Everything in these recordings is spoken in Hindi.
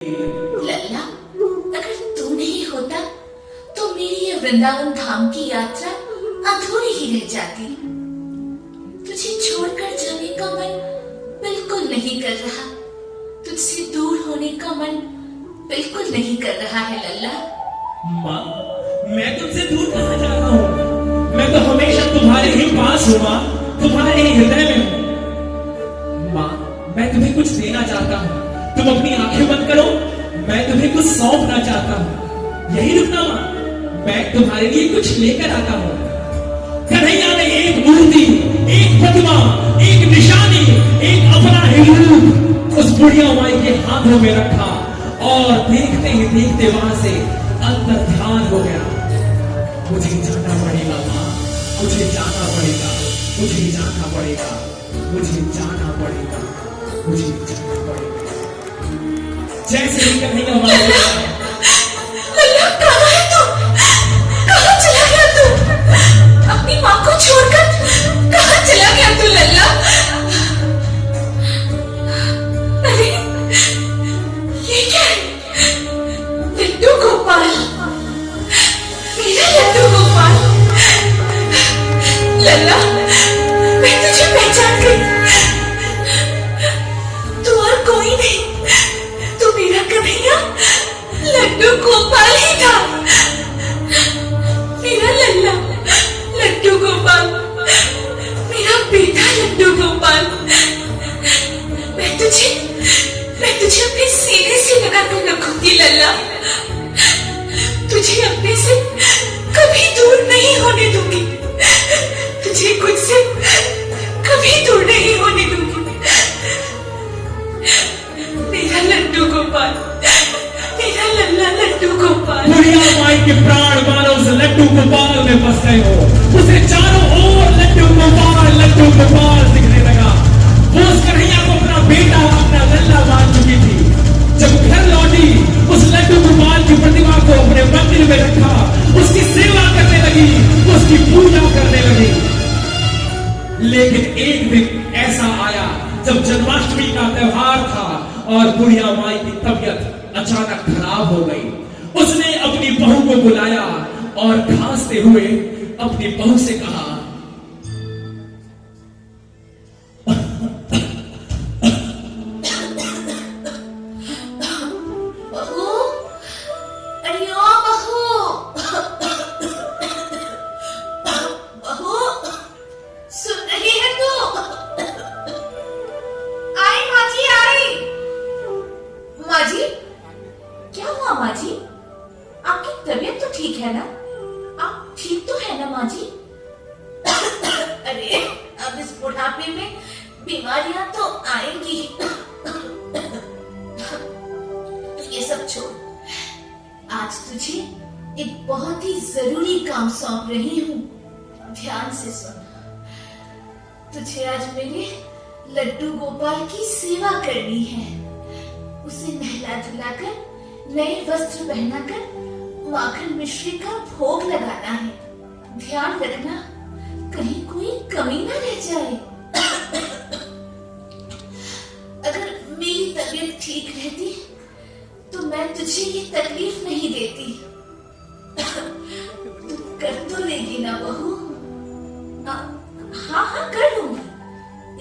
लल्ला, अगर तू नहीं होता तो मेरी ये वृंदावन धाम की यात्रा अधूरी ही रह जाती। तुझे छोड़कर जाने का मन बिल्कुल नहीं कर रहा, तुझसे दूर होने का मन बिल्कुल नहीं कर रहा है लल्ला। माँ, मैं तुमसे दूर कहाँ जा रहा हूँ? मैं तो हमेशा तुम्हारे ही पास हूँ माँ, तुम्हारे ही हृदय में हूँ। माँ, मैं तुम्हें कुछ देना चाहता हूँ, तुम अपनी आंखें बंद करो, मैं तुम्हें कुछ सौंपना चाहता हूँ। यही रुकना माँ, मैं तुम्हारे लिए कुछ लेकर आता हूँ। कन्हैया ने एक मूर्ति, एक प्रतिमा, एक निशानी, एक अपना ही रूप उस बुढ़िया माई के हाथों में रखा और देखते ही देखते वहां से अंतर ध्यान हो गया। मुझे जाना पड़ेगा माँ, मुझे जाना पड़ेगा, मुझे जाना पड़ेगा, मुझे जाना पड़ेगा, मुझे जाना पड़ेगा। जैसे ही कन्हैया माँ लल्ला, कहाँ है तू? कहाँ चला गया तू? अपनी माँ को छोड़कर कहाँ चला गया तू लल्ला? अरे ये क्या है? लड्डू गोपाल, मेरा लड्डू गोपाल। लल्ला, मैं तुझे पहचान गई, तू और कोई नहीं, तू मेरा कन्हैया लड्डू गोपाल ही था। मेरा लल्ला लड्डू गोपाल, मेरा बेटा लड्डू गोपाल। मैं तुझे अपने सीने से लगाकर रखूंगी लल्ला, तुझे अपने से कभी दूर नहीं होने दूंगी, तुझे खुद से कभी दूर नहीं होने दूंगी। मेरा लड्डू गोपाल, मेरा लल्ला लड्डू गोपाल। बुढ़िया माई के प्राण मानो उस लड्डू गोपाल में फंस गए हो। उसे चारों ओर लड्डू गोपाल दिखने लगा। वो उस कन्हैया को अपना बेटा, अपना लल्ला मान चुकी थी। जब घर लौटी, उस लड्डू गोपाल की प्रतिमा को अपने मंदिर में रखा, उसकी सेवा करने लगी, उसकी पूजा करने लगी। लेकिन एक दिन ऐसा आया जब जन्माष्टमी का त्योहार था और बुढ़िया माई की तबीयत अचानक खराब हो गई। उसने अपनी बहू को बुलाया और खांसते हुए अपनी बहू से कहा, बहू, अरे ओ बहू, बहू, सुन रही है तू? आई माँ जी, आई। माँ जी, क्या हुआ माँ जी? आपकी तबीयत तो ठीक है ना? आप ठीक तो है ना माँ जी? अरे अब इस बुढ़ापे में बीमारियां तो आएंगी। तो ये सब छोड़, आज तुझे एक बहुत ही जरूरी काम सौंप रही हूँ, ध्यान से सुन। तुझे आज मेरे लड्डू गोपाल की सेवा करनी है, उसे नहला धुलाकर, नए वस्त्र पहनाकर, माखन मिश्री का भोग लगाना है। ध्यान रखना, कहीं कोई कमी न रह जाए। अगर मेरी तबीयत ठीक रहती तो मैं तुझे ये तकलीफ नहीं देती। तू कर तो लेगी ना बहू? हाँ हाँ, कर लूंगी,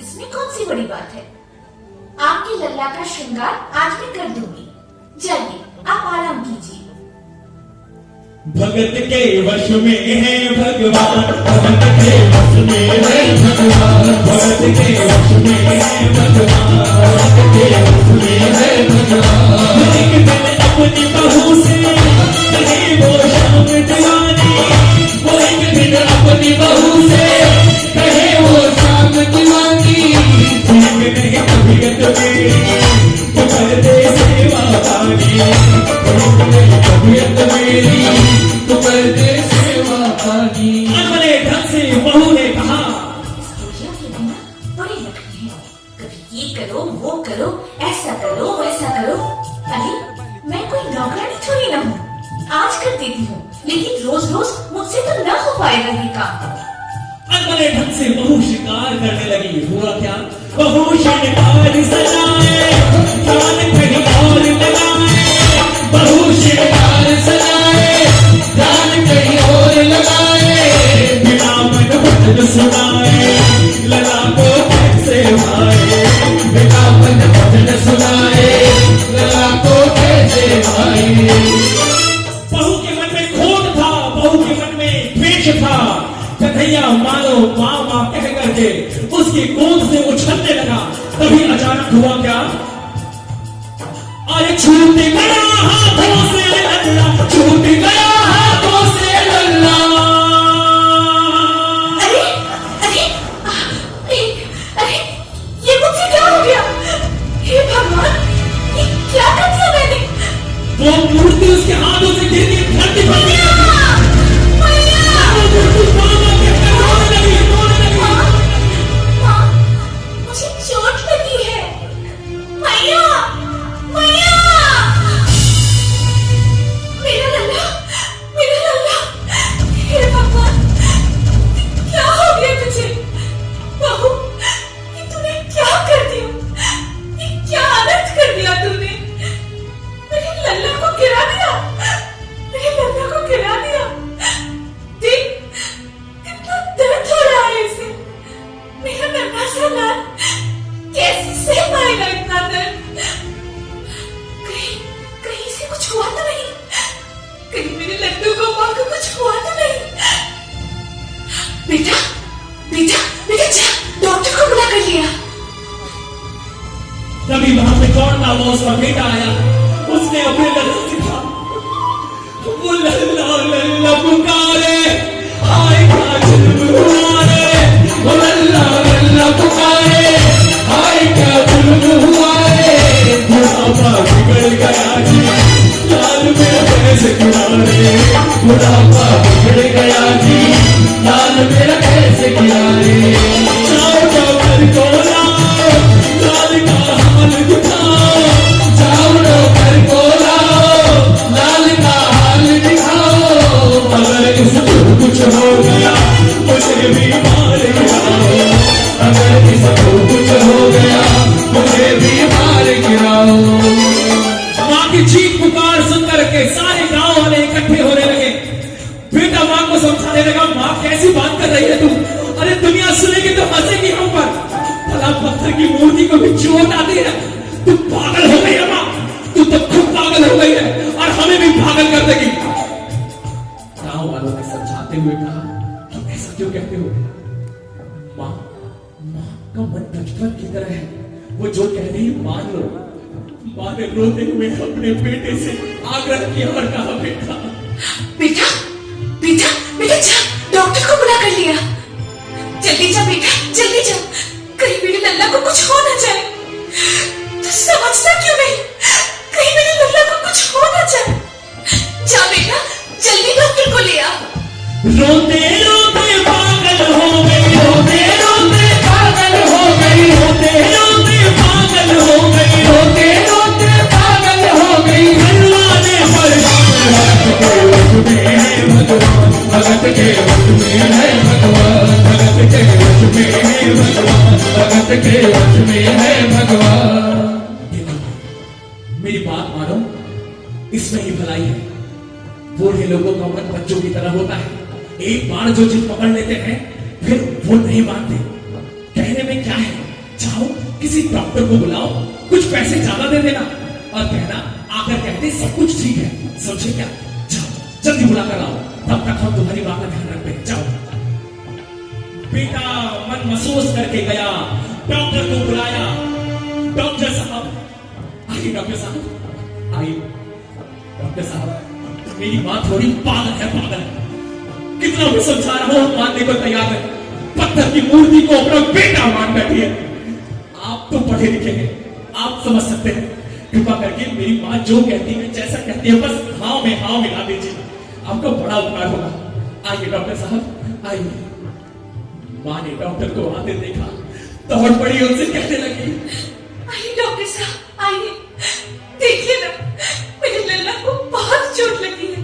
इसमें कौन सी बड़ी बात है। आपके लल्ला का श्रृंगार आज मैं कर दूंगी। जाइए, आप आराम कीजिए। भगत के वश में है भगवान, भगत के वश में है भगवान, भगत के वश में है भगवान, भगत के वश में है भगवान। एक दिन अपनी बहू से कहे वो शाम दीवानी, वो एक दिन अपनी बहू से कहे वो शाम दीवानी। ठीक नहीं तबीयत मेरी, तो कर दे सेवा पानी, तबीयत मेरी, तो कर दे सेवा पानी। अनबने ढंग से बहू ने कहा, बड़े नखरे हैं, कभी ये करो, वो करो, ऐसा करो, वैसा करो। अरे मैं कोई नौकरानी थोड़ी ना हूँ, आज कर देती हूँ, लेकिन रोज रोज मुझसे तो न हो पाएगा ये काम। अनबने ढंग से बहू शिकार करने लगी। हुआ क्या? बहू शिकार सजाए, कान कहीं और लगाए, तभी अचानक हुआ क्या, अरे छूट गया हाथों से लल्ला, छूट गया हाथों से लल्ला। अरे अरे अरे ये मुझसे क्या हो गया? हे भगवान, ये क्या कर दिया मैंने? वो मूर्ति उसके हाथों से गिर के धरती पर गिरी। मुझे चोट लगी है। मैया, मैया, मेरा लल्ला, मेरा लल्ला। हे भगवान, क्या हो गया तुझे? बहू, ये तूने क्या कर दिया? ये क्या आनंद कर दिया तूने? मेरे लल्ला को गिरा दिया, मेरे लल्ला को गिरा दिया। देख, कितना दर्द हो रहा है इसे। मेरा नन्हा सा लाल कैसे सह पाएगा इतना दर्द? कहीं कहीं से कुछ हुआ तो नहीं? कहीं मेरे लड्डू को मां को कुछ हुआ तो नहीं? बेटा, बेटा, बेटा जा, डॉक्टर को बुला कर लिया। तभी वहां पे दौड़ता हुआ उसका बेटा आया। उसने अपने लल्ला से कहा, वो लल्ला लल्ला पुकारे, हाय क्या जुल्म हुआ रे, वो लल्ला लल्ला पुकारे, हाय क्या जुल्म हुआ रे, बुढ़ापा बिगड़ गया जी, लाल मेरा कैसे किनारे, बुढ़ापा बिगड़ गया जी, लाल मेरा कैसे किनारे। जाओ डॉक्टर को लाओ, लाल का हाल दिखाओ, जाओ डॉक्टर को लाओ, लाल का हाल दिखाओ, अगर इसको कुछ हो गया मुझे भी मार गिराओ, अगर इसको कुछ हो गया मुझे भी मार गिराओ। माँ की चीख पुकार सुनकर के सारे गांव वाले इकट्ठे होने लगे। बेटा माँ को समझाने लगा, माँ कैसी बात कर रही है तू? अरे दुनिया सुनेगी तो हंसेगी हम पर। भला पत्थर की मूर्ति को भी चोट आती है। तू पागल हो गई है माँ, तू तो खुद पागल हो गई है और हमें भी पागल कर देगी। गांव वालों ने समझाते हुए कहा कि ऐसा क्यों कहते हो? माँ का मन बचपन की तरह है, वो जो कह रही मान लो। माँ ने रोते हुए अपने बेटे से आग्रह किया और कहा, बेटा बेटा, बेटा, बेटा जा, डॉक्टर को बुला कर लिया। जल्दी जा बेटा, जल्दी जा, कहीं मेरे लल्ला को कुछ हो ना जाए। तू समझता क्यों नहीं? कहीं मेरे लल्ला को कुछ हो ना जाए। जा बेटा, जल्दी डॉक्टर को ले आ। रोते रोते पागल हो गई, रोते रोते पागल हो गई, रोते रोते पागल हो गई, रोते रोते पागल हो गई। अल्लाह ने भगत के वश में है भगवान, भगत के वश में है भगवान, भगत के वश में है भगवान। मेरी बात मानो, इसमें ही भलाई है। बूढ़े लोगों का मन बच्चों की तरह होता है। एक बार जो चीज पकड़ लेते हैं फिर वो नहीं मानते। कहने में क्या है, जाओ किसी डॉक्टर को बुलाओ, कुछ पैसे ज्यादा दे देना और कहना आकर कहते सब कुछ ठीक है, समझे क्या? जाओ जल्दी बुला कर आओ, तब तक हम तुम्हारी बात का ध्यान रखते हैं। जाओ। बेटा मन महसूस करके गया, डॉक्टर को बुलाया। डॉक्टर साहब आइए, डॉक्टर साहब आइए। डॉक्टर साहब मेरी माँ थोड़ी पागल है, पागल है। कितना भी समझा रहा हूं मानने को तैयार है। पत्थर की मूर्ति को अपना बेटा मान बैठी है। आप तो पढ़े लिखे हैं, आप समझ सकते हैं। कृपा करके मेरी माँ जो कहती है, जैसा कहती है, बस हाँ में हाँ मिला दीजिए, आपका बड़ा उपकार होगा। आइए डॉक्टर साहब आइए। माँ ने डॉक्टर को आते देखा, दौड़ पड़ी, उनसे कहने लगी, आइए डॉक्टर साहब आइए, देखिए ना मेरे लल्ला को बहुत चोट लगी है।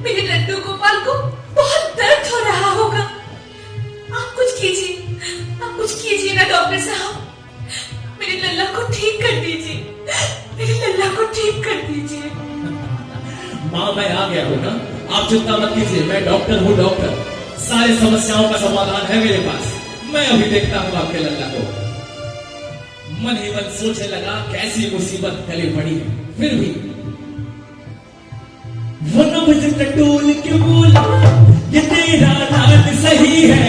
मेरे लड्डू गोपाल को बहुत दर्द हो रहा होगा। आप कुछ कीजिए, आप कुछ कीजिए ना डॉक्टर साहब, मेरे लल्ला को ठीक कर दीजिए, मेरे लल्ला को ठीक कर दीजिए। माँ मैं आ गया हूँ ना, आप चिंता मत कीजिए, मैं डॉक्टर हूँ, डॉक्टर। सारे समस्याओं का समाधान है मेरे पास। मैं अभी देखता हूँ आपके लल्ला को। मन ही मन सोचने लगा कैसी मुसीबत गले पड़ी है, फिर भी वो नब्ज टटोल के बोला, ये तेरा नाम सही है,